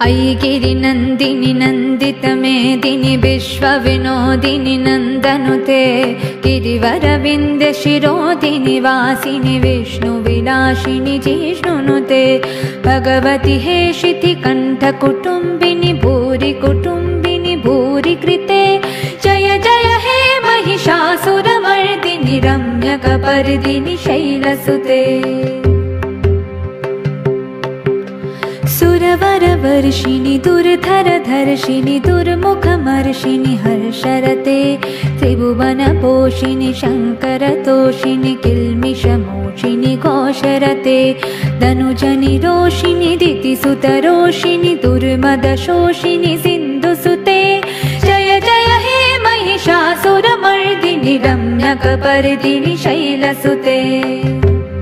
ऐगिरिनन्दिनि नन्दितमेदिनि विश्वविनोदिनि नन्दनुते गिरिवरविन्द्यशिरोदिनि वासिनि विष्णुविलासिनि जिष्णुनुते भगवति हेशितिकण्ठकुटुम्बिनि भूरि कुटुम्बिनि भूरि कृते जय जय हे महिषासुरमर्दिनि रम्यकपर्दिनि शैलसुते सुरवरवर्षिणि दुर्धरधर्षिणि दुर्मुखमर्षिणि हर्षरते त्रिभुवनपोषिणि शङ्करतोषिणि किल्मिषमोषिणि घोषरते धनुजनि रोषिणि दितिसुतरोषिणि दुर्मदशोषिणि सिन्धुसुते जय जय हे महिषासुरमर्दिनि रम्यकपर्दिनि शैलसुते।